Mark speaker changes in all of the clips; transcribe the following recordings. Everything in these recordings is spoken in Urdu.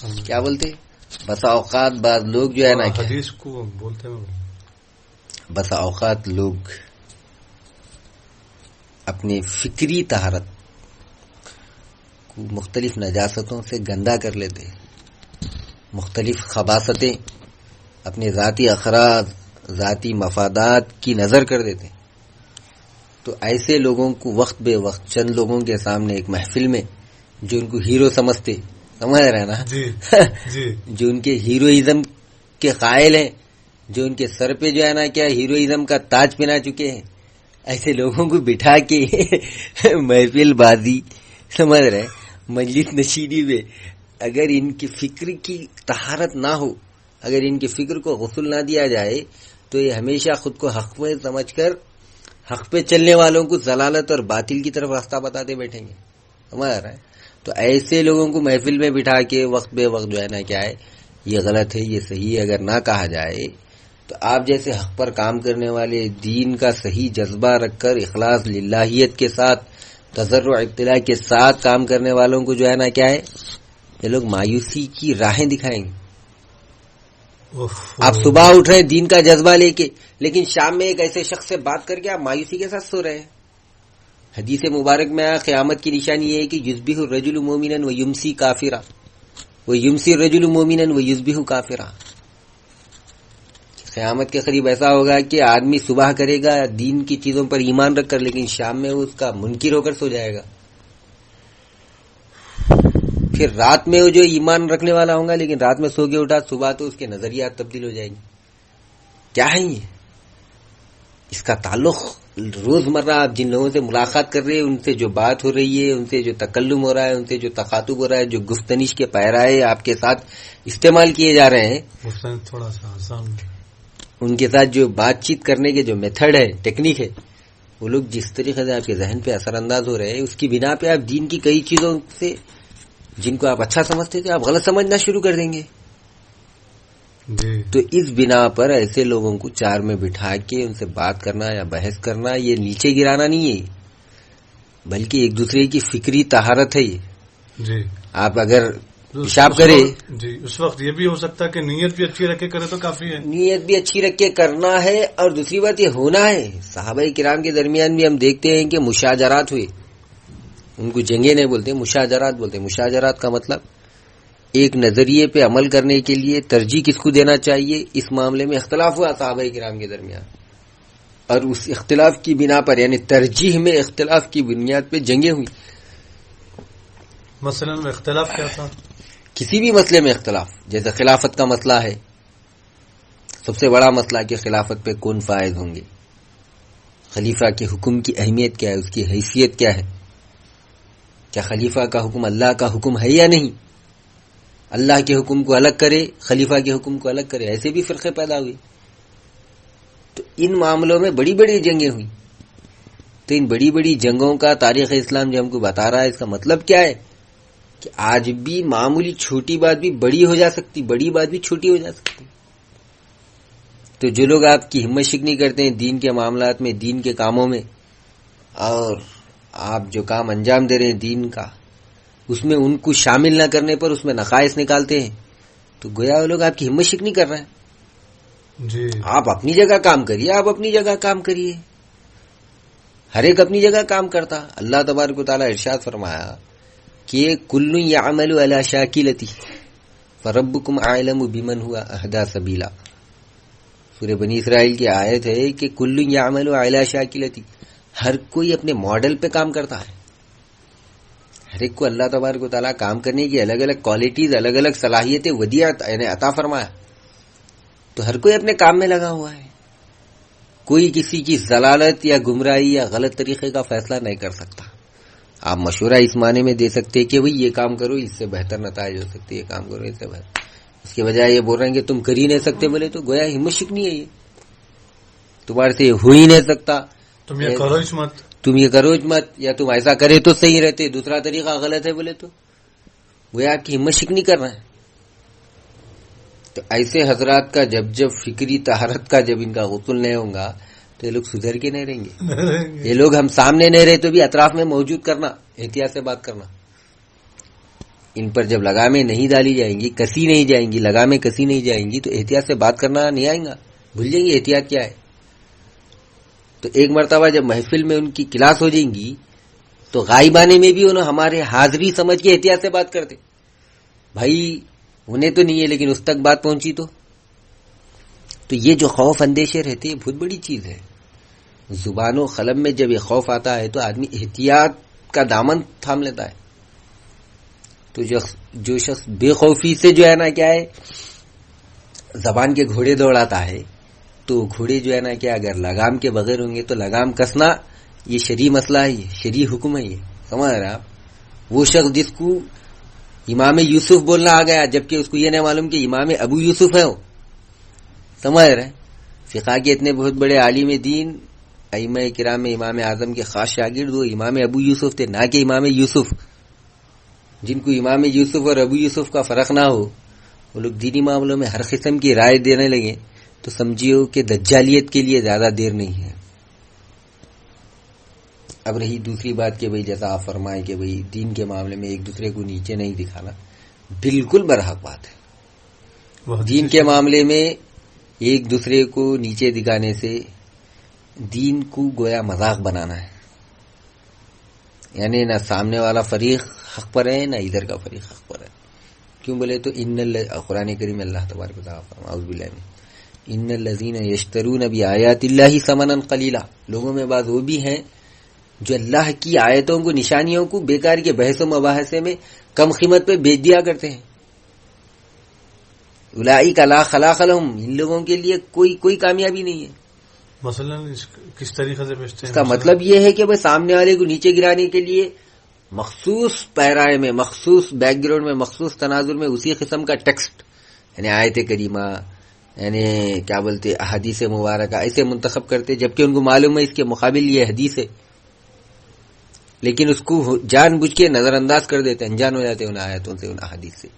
Speaker 1: کیا بولتے بسا اوقات بعض لوگ جو ہے نا
Speaker 2: حدیث کو بولتے ہیں
Speaker 1: بسا اوقات لوگ اپنی فکری طہارت کو مختلف نجاستوں سے گندا کر لیتے ہیں، مختلف خباثتیں اپنے ذاتی اخراج ذاتی مفادات کی نظر کر دیتے ہیں. تو ایسے لوگوں کو وقت بے وقت چند لوگوں کے سامنے ایک محفل میں جو ان کو ہیرو سمجھتے، سمجھ رہے نا،
Speaker 2: جی جی
Speaker 1: جو ان کے ہیروئزم کے قائل ہیں، جو ان کے سر پہ جو ہے نا کیا ہیروئزم کا تاج پہنا چکے ہیں، ایسے لوگوں کو بٹھا کے محفل بازی سمجھ رہے مجلس نشیدی میں اگر ان کی فکر کی طہارت نہ ہو، اگر ان کی فکر کو غسل نہ دیا جائے تو یہ ہمیشہ خود کو حق پہ سمجھ کر حق پہ چلنے والوں کو ضلالت اور باطل کی طرف راستہ بتاتے بیٹھیں گے. سمجھ رہا ہے؟ تو ایسے لوگوں کو محفل میں بٹھا کے وقت بے وقت جو ہے نا کیا ہے یہ غلط ہے یہ صحیح ہے اگر نہ کہا جائے تو آپ جیسے حق پر کام کرنے والے دین کا صحیح جذبہ رکھ کر اخلاص للہیت کے ساتھ تضرع ابتلاء کے ساتھ کام کرنے والوں کو جو ہے نا کیا ہے یہ لوگ مایوسی کی راہیں دکھائیں گے. آپ صبح اٹھ رہے ہیں دین کا جذبہ لے کے، لیکن شام میں ایک ایسے شخص سے بات کر کے آپ مایوسی کے ساتھ سو رہے ہیں. حدیث مبارک میں قیامت کی نشانی یہ ہے کہ یصبح الرجل مومنا ویمسی کافرا ویمسی الرجل مومنا ویصبح کافرا. قیامت کے قریب ایسا ہوگا کہ آدمی صبح کرے گا دین کی چیزوں پر ایمان رکھ کر، لیکن شام میں وہ اس کا منکر ہو کر سو جائے گا. پھر رات میں وہ جو ایمان رکھنے والا ہوگا لیکن رات میں سو کے اٹھا، صبح تو اس کے نظریات تبدیل ہو جائیں گے. کیا ہے یہ؟ اس کا تعلق روزمرہ آپ جن لوگوں سے ملاقات کر رہے ہیں، ان سے جو بات ہو رہی ہے، ان سے جو تکلم ہو رہا ہے، ان سے جو تخاطب ہو رہا ہے، جو گفتنش کے پیرائے آپ کے ساتھ استعمال کیے جا رہے ہیں،
Speaker 2: تھوڑا سا آسان،
Speaker 1: ان کے ساتھ جو بات چیت کرنے کے جو میتھڈ ہے، ٹیکنیک ہے، وہ لوگ جس طریقے سے آپ کے ذہن پہ اثر انداز ہو رہے ہیں، اس کی بنا پہ آپ دین کی کئی چیزوں سے جن کو آپ اچھا سمجھتے تھے آپ غلط سمجھنا شروع کر دیں گے. تو اس بنا پر ایسے لوگوں کو چار میں بٹھا کے ان سے بات کرنا یا بحث کرنا یہ نیچے گرانا نہیں ہے، بلکہ ایک دوسرے کی فکری طہارت ہے. یہ
Speaker 2: جی
Speaker 1: آپ اگر پیشاب کرے
Speaker 2: جی اس وقت یہ بھی ہو سکتا ہے کہ نیت بھی اچھی رکھے کرے تو کافی ہے،
Speaker 1: نیت بھی اچھی رکھ کے کرنا ہے. اور دوسری بات یہ ہونا ہے. صحابہ کرام کے درمیان بھی ہم دیکھتے ہیں کہ مشاجرات ہوئے، ان کو جنگیں نہیں بولتے، مشاجرات بولتے. مشاجرات کا مطلب ایک نظریے پہ عمل کرنے کے لیے ترجیح کس کو دینا چاہیے، اس معاملے میں اختلاف ہوا صحابہ کرام کے درمیان، اور اس اختلاف کی بنا پر یعنی ترجیح میں اختلاف کی بنیاد پہ جنگیں ہوئی.
Speaker 2: مثلا اختلاف کیا تھا؟
Speaker 1: کسی بھی مسئلے میں اختلاف، جیسے خلافت کا مسئلہ ہے، سب سے بڑا مسئلہ کہ خلافت پہ کون فائز ہوں گے، خلیفہ کے حکم کی اہمیت کیا ہے، اس کی حیثیت کیا ہے، کیا خلیفہ کا حکم اللہ کا حکم ہے یا نہیں، اللہ کے حکم کو الگ کرے خلیفہ کے حکم کو الگ کرے. ایسے بھی فرقے پیدا ہوئے. تو ان معاملوں میں بڑی بڑی جنگیں ہوئی. تو ان بڑی بڑی جنگوں کا تاریخ اسلام جو ہم کو بتا رہا ہے، اس کا مطلب کیا ہے کہ آج بھی معمولی چھوٹی بات بھی بڑی ہو جا سکتی، بڑی بات بھی چھوٹی ہو جا سکتی. تو جو لوگ آپ کی ہمت شکنی کرتے ہیں دین کے معاملات میں، دین کے کاموں میں، اور آپ جو کام انجام دے رہے ہیں دین کا، اس میں ان کو شامل نہ کرنے پر اس میں نقائص نکالتے ہیں، تو گویا وہ لوگ آپ کی ہمت شکنی کر رہے ہیں.
Speaker 2: جی
Speaker 1: آپ اپنی جگہ کام کریے، آپ اپنی جگہ کام کریے، ہر ایک اپنی جگہ کام کرتا. اللہ تبارک و تعالیٰ ارشاد فرمایا کہ کل یعمل علی شاکلتی فربکم اعلم بمن هو اہدی سبیلا. سورہ بنی اسرائیل کی آیت ہے کہ کل یعمل علی شاکلتی، ہر کوئی اپنے ماڈل پہ کام کرتا ہے. ہر ایک کو اللہ تبارک و تعالیٰ کام کرنے کی الگ الگ کوالٹیز، الگ الگ صلاحیتیں ودیعت یعنی عطا فرمایا. تو ہر کوئی اپنے کام میں لگا ہوا ہے. کوئی کسی کی ضلالت یا گمراہی یا غلط طریقے کا فیصلہ نہیں کر سکتا. آپ مشورہ اس معنی میں دے سکتے کہ بھئی یہ کام کرو اس سے بہتر نتائج ہو سکتے، یہ کام کرو اس سے بہتر. اس کے بجائے یہ بول رہے ہیں کہ تم کر ہی نہیں سکتے، بولے تو گویا ہمت شکنی ہے. یہ تمہارے سے ہو ہی نہیں سکتا،
Speaker 2: تم یہ کرو اس مت،
Speaker 1: تم یہ کرو مت، یا تم ایسا کرے تو صحیح رہتے، دوسرا طریقہ غلط ہے بولے تو گویا آپ کی ہمت شکنی کر رہے ہیں. تو ایسے حضرات کا جب فکری طہارت کا جب ان کا غسل نہیں ہوگا تو یہ لوگ سدھر کے نہیں رہیں گے. یہ لوگ ہم سامنے نہیں رہے تو بھی اطراف میں موجود کرنا، احتیاط سے بات کرنا. ان پر جب لگامیں نہیں ڈالی جائیں گی، کسی نہیں جائیں گی، لگامیں کسی نہیں جائیں گی، تو احتیاط سے بات کرنا نہیں آئیں گا، بھول جائیں گے احتیاط کیا ہے. تو ایک مرتبہ جب محفل میں ان کی کلاس ہو جائیں گی تو غائب آنے میں بھی انہوں ہمارے حاضری سمجھ کے احتیاط سے بات کرتے. بھائی انہیں تو نہیں ہے لیکن اس تک بات پہنچی تو یہ جو خوف اندیشے رہتے ہیں بہت بڑی چیز ہے. زبان و قلم میں جب یہ خوف آتا ہے تو آدمی احتیاط کا دامن تھام لیتا ہے. تو جو شخص بے خوفی سے جو ہے نا کیا ہے زبان کے گھوڑے دوڑاتا ہے، تو گھوڑے جو ہے نا کیا اگر لگام کے بغیر ہوں گے تو لگام کسنا یہ شرعی مسئلہ ہے، یہ شرعی حکم ہے. یہ سمجھ رہے آپ؟ وہ شخص جس کو امام یوسف بولنا آ گیا جبکہ اس کو یہ نہیں معلوم کہ امام ابو یوسف ہے، وہ سمجھ رہے ہیں. فقہ کے اتنے بہت بڑے عالم دین ائمہ کرام میں امام اعظم کے خاص شاگرد وہ امام ابو یوسف تھے، نہ کہ امام یوسف. جن کو امام یوسف اور ابو یوسف کا فرق نہ ہو وہ لوگ دینی معاملوں میں ہر قسم کی رائے دینے لگے تو سمجھیو کہ دجالیت کے لیے زیادہ دیر نہیں ہے. اب رہی دوسری بات کہ بھئی جیسا آپ فرمائیں کہ بھئی دین کے معاملے میں ایک دوسرے کو نیچے نہیں دکھانا، بالکل برحق بات ہے. دین کے معاملے میں ایک دوسرے کو نیچے دکھانے سے دین کو گویا مذاق بنانا ہے. یعنی نہ سامنے والا فریق حق پر ہے نہ ادھر کا فریق حق پر ہے. کیوں بولے تو قرآن کریم اللہ تبارک و تعالیٰ فرماتا ہے اعوذ باللہ من ان الذین یشترون بآیات اللہ ثمنا قلیلا. لوگوں میں بعض وہ بھی ہیں جو اللہ کی آیتوں کو، نشانیوں کو بیکار کے بحث و مباحثے میں کم قیمت پہ بیچ دیا کرتے ہیں. اولئک لا خلاق لهم، ان لوگوں کے لیے کوئی کامیابی نہیں ہے.
Speaker 2: مثلا کس طریقے سے بیچتے ہیں؟
Speaker 1: اس کا مطلب یہ ہے کہ بھائی سامنے والے کو نیچے گرانے کے لیے مخصوص پیرائے میں، مخصوص بیک گراؤنڈ میں، مخصوص تناظر میں اسی قسم کا ٹیکسٹ یعنی آیت کریمہ یعنی کیا بولتے احادیث مبارکہ ایسے منتخب کرتے جبکہ ان کو معلوم ہے اس کے مقابل یہ حدیث ہے، لیکن اس کو جان بوجھ کے نظر انداز کر دیتے، انجان ہو جاتے ان آیتوں سے، ان احادیث سے.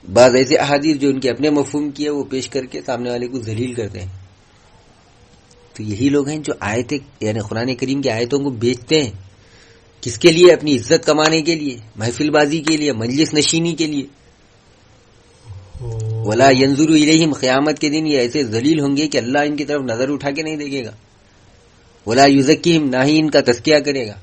Speaker 1: بعض ایسے احادیث جو ان کے اپنے مفہوم کی ہے وہ پیش کر کے سامنے والے کو ذلیل کرتے ہیں. تو یہی لوگ ہیں جو آیتیں یعنی قرآن کریم کی آیتوں کو بیچتے ہیں. کس کے لیے؟ اپنی عزت کمانے کے لیے، محفل بازی کے لیے، مجلس نشینی کے لیے. ولا ينظر الیہم، قیامت کے دن یہ ایسے ذلیل ہوں گے کہ اللہ ان کی طرف نظر اٹھا کے نہیں دیکھے گا. ولا یزکیہم، نہ ہی ان کا تزکیہ کرے گا،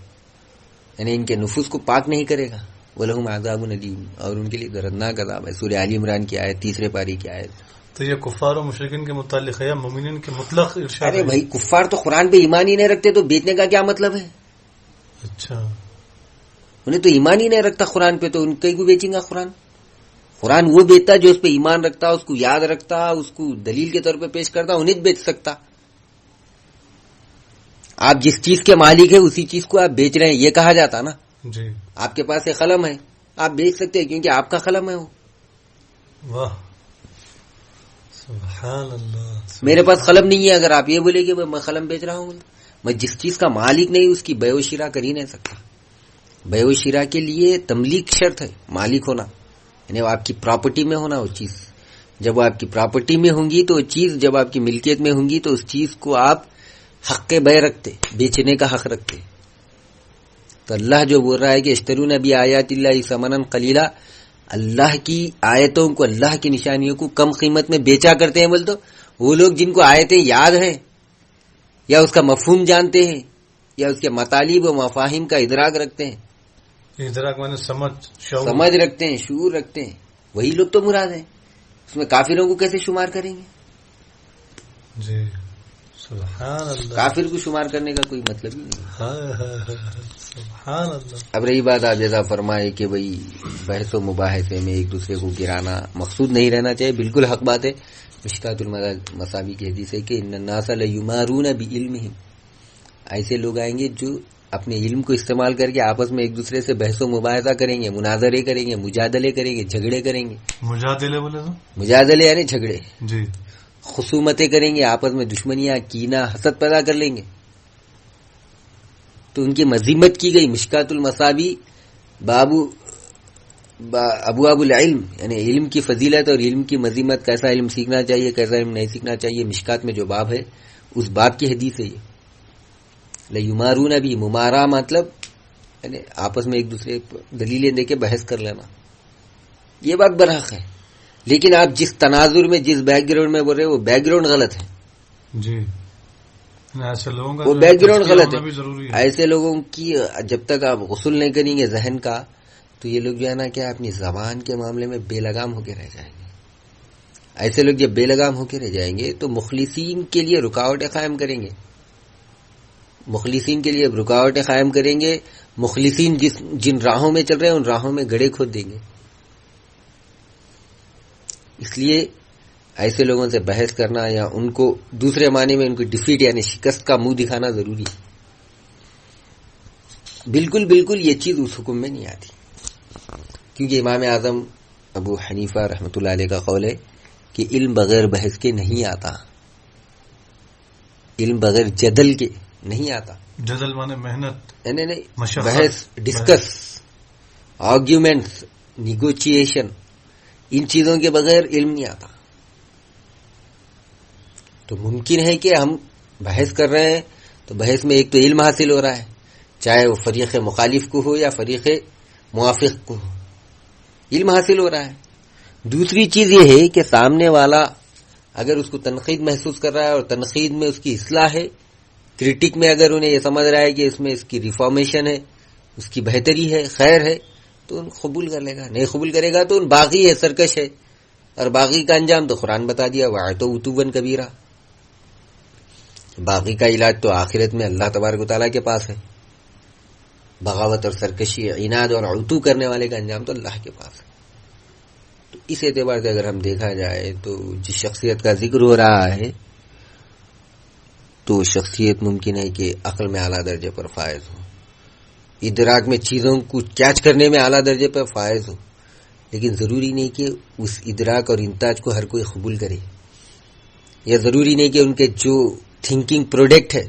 Speaker 1: یعنی ان کے نفوس کو پاک نہیں کرے گا. وَلَهُمْ عَذَابٌ أَلِيمٌ، اور ان کے لیے دردناک عذاب ہے. سورہ آل عمران کی آیت 3 پاری کی آیت.
Speaker 2: تو یہ کفار و مشرکین کے متعلق ہے یا مومنین کے مطلق ارشاد؟
Speaker 1: ارے بھائی کفار تو قرآن پہ ایمان ہی نہیں رکھتے تو بیچنے کا کیا مطلب ہے؟
Speaker 2: اچھا
Speaker 1: انہیں تو ایمان ہی نہیں رکھتا قرآن پہ، تو ان کئی کو بیچیں گا قرآن؟ قرآن وہ بیچتا جو اس پہ ایمان رکھتا، اس کو یاد رکھتا، اس کو دلیل کے طور پہ پیش کرتا، انہیں بیچ سکتا. آپ جس چیز کے مالک ہیں اسی چیز کو آپ بیچ رہے ہیں، یہ کہا جاتا نا.
Speaker 2: جی
Speaker 1: آپ کے پاس ایک قلم ہے، آپ بیچ سکتے ہیں کیونکہ آپ کا قلم ہے وہ.
Speaker 2: واہ سبحان اللہ.
Speaker 1: میرے پاس قلم نہیں ہے، اگر آپ یہ بولے کہ میں قلم بیچ رہا ہوں، میں جس چیز کا مالک نہیں اس کی بیع و شراء کر ہی نہیں سکتا. بیع و شراء کے لیے تملیک شرط ہے، مالک ہونا، یعنی وہ آپ کی پراپرٹی میں ہونا. وہ چیز جب وہ آپ کی پراپرٹی میں ہوں گی تو وہ چیز جب آپ کی ملکیت میں ہوں گی تو اس چیز کو آپ حق بیع رکھتے، بیچنے کا حق رکھتے. تو اللہ جو بول رہا ہے کہ اشترون بآیات اللہ ثمنا قلیلا، اللہ کی آیتوں کو، اللہ کی نشانیوں کو کم قیمت میں بیچا کرتے ہیں. بول تو وہ لوگ جن کو آیتیں یاد ہیں یا اس کا مفہوم جانتے ہیں یا اس کے مطالب و مفاہیم کا ادراک رکھتے ہیں،
Speaker 2: ادراک مانے سمجھ، شعور،
Speaker 1: سمجھ رکھتے ہیں، شعور رکھتے ہیں، وہی لوگ تو مراد ہیں. اس میں کافروں کو کیسے شمار کریں گے؟
Speaker 2: جی سبحان اللہ.
Speaker 1: کافر کو شمار کرنے کا کوئی مطلب ہی نہیں.
Speaker 2: سبحان اللہ.
Speaker 1: اب رہی بات آپ جیسا فرمائے کہ بھئی بحث و مباحثے میں ایک دوسرے کو گرانا مقصود نہیں رہنا چاہیے، بالکل حق بات ہے. مشکات المصابیح کی حدیث ہے کہ ان الناس لیمارون بعلمہم، ایسے لوگ آئیں گے جو اپنے علم کو استعمال کر کے آپس میں ایک دوسرے سے بحث و مباحثہ کریں گے، مناظرے کریں گے، مجادلے کریں گے، جھگڑے کریں گے.
Speaker 2: مجادلے بولے تو
Speaker 1: مجادلے یعنی جھگڑے،
Speaker 2: جی،
Speaker 1: خصومتیں کریں گے، آپس میں دشمنیاں، کینہ، حسد پیدا کر لیں گے. تو ان کی مذمت کی گئی. مشکات المصابیح ابواب العلم، یعنی علم کی فضیلت اور علم کی مذمت، کیسا علم سیکھنا چاہیے، کیسا علم نہیں سیکھنا چاہیے. مشکات میں جو باب ہے اس باب کی حدیث ہے یہ. لیمارون بھی، ممارا مطلب یعنی آپس میں ایک دوسرے دلیلیں دے کے بحث کر لینا، یہ بات برحق ہے، لیکن آپ جس تناظر میں جس بیک گراؤنڈ میں بول رہے ہیں وہ بیک گراؤنڈ غلط ہے
Speaker 2: جی، ایسے لوگوں کا
Speaker 1: وہ بیک گراؤنڈ
Speaker 2: تذکیہ
Speaker 1: غلط
Speaker 2: ہونا بھی
Speaker 1: ہے.
Speaker 2: ضروری ہے.
Speaker 1: ایسے لوگوں کی جب تک آپ غسل نہیں کریں گے ذہن کا تو یہ لوگ جو ہے نا کیا اپنی زبان کے معاملے میں بے لگام ہو کے رہ جائیں گے. ایسے لوگ جب بے لگام ہو کے رہ جائیں گے تو مخلصین کے لیے رکاوٹیں قائم کریں گے، مخلصین کے لیے رکاوٹیں قائم کریں گے. مخلصین جن راہوں میں چل رہے ہیں ان راہوں میں گڑھے کھود دیں گے. اس لیے ایسے لوگوں سے بحث کرنا یا ان کو دوسرے معنی میں ان کو ڈیفیٹ یعنی شکست کا منہ دکھانا ضروری ہے. بالکل بالکل یہ چیز اس حکم میں نہیں آتی، کیونکہ امام اعظم ابو حنیفہ رحمۃ اللہ علیہ کا قول ہے کہ علم بغیر بحث کے نہیں آتا، علم بغیر جدل کے نہیں آتا.
Speaker 2: جدل مانے محنت،
Speaker 1: نہیں،
Speaker 2: مشقت،
Speaker 1: بحث، ڈسکس، آرگیومنٹس، نیگوشیشن، ان چیزوں کے بغیر علم نہیں آتا. تو ممکن ہے کہ ہم بحث کر رہے ہیں تو بحث میں ایک تو علم حاصل ہو رہا ہے، چاہے وہ فریق مخالف کو ہو یا فریق موافق کو ہو، علم حاصل ہو رہا ہے. دوسری چیز یہ ہے کہ سامنے والا اگر اس کو تنقید محسوس کر رہا ہے اور تنقید میں اس کی اصلاح ہے، کرٹک میں اگر انہیں یہ سمجھ رہا ہے کہ اس میں اس کی ریفارمیشن ہے، اس کی بہتری ہے، خیر ہے، تو ان قبول کر لے گا. نہیں قبول کرے گا تو ان باغی ہے، سرکش ہے، اور باغی کا انجام تو قرآن بتا دیا، وَعَتَوْا عُتُوًّا کبیرہ. باغی کا علاج تو آخرت میں اللہ تبارک و تعالیٰ کے پاس ہے، بغاوت اور سرکشی، عناد اور عتو کرنے والے کا انجام تو اللہ کے پاس ہے. تو اس اعتبار سے اگر ہم دیکھا جائے تو جس شخصیت کا ذکر ہو رہا ہے تو شخصیت ممکن ہے کہ عقل میں اعلیٰ درجے پر فائز ہو، ادراک میں چیزوں کو کیچ کرنے میں اعلیٰ درجے پر فائز ہو، لیکن ضروری نہیں کہ اس ادراک اور انتاج کو ہر کوئی قبول کرے، یا ضروری نہیں کہ ان کے جو تھنکنگ پروڈکٹ ہے،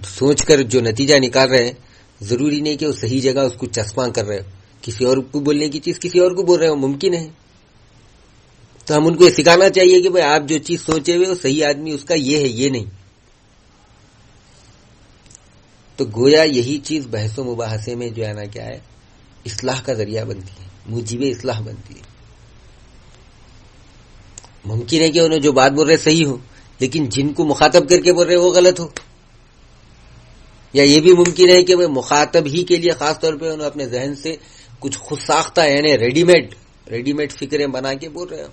Speaker 1: سوچ کر جو نتیجہ نکال رہے ہیں، ضروری نہیں کہ وہ صحیح جگہ اس کو چسپاں کر رہے ہو، کسی اور کو بولنے کی چیز کسی اور کو بول رہے ہو، ممکن ہے. تو ہم ان کو یہ سکھانا چاہیے کہ بھائی آپ جو چیز سوچے ہوئے وہ صحیح آدمی اس کا یہ ہے، یہ نہیں. تو گویا یہی چیز بحث و مباحثے میں جو ہے نا کیا ہے، اصلاح کا ذریعہ بنتی ہے، موجب اصلاح بنتی ہے. ممکن ہے کہ انہوں جو بات بول رہے صحیح ہو، لیکن جن کو مخاطب کر کے بول رہے وہ غلط ہو، یا یہ بھی ممکن ہے کہ وہ مخاطب ہی کے لیے خاص طور پہ انہوں اپنے ذہن سے کچھ خود ساختہ یعنی ریڈی میڈ فکریں بنا کے بول رہے ہو،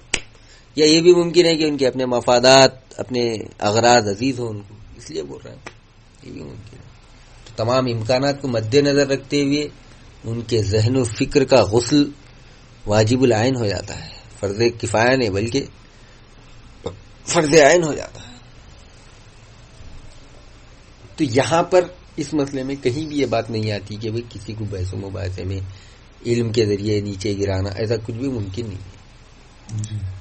Speaker 1: یا یہ بھی ممکن ہے کہ ان کے اپنے مفادات، اپنے اغراض عزیز ہوں ان کو، اس لیے بول رہے ہیں، یہ بھی ممکن ہے. تو تمام امکانات کو مد نظر رکھتے ہوئے ان کے ذہن و فکر کا غسل واجب العین ہو جاتا ہے، فرض کفایہ نہیں بلکہ فرض عین ہو جاتا ہے. تو یہاں پر اس مسئلے میں کہیں بھی یہ بات نہیں آتی کہ بھئی کسی کو بحث و مباحثے میں علم کے ذریعے نیچے گرانا، ایسا کچھ بھی ممکن نہیں ہے.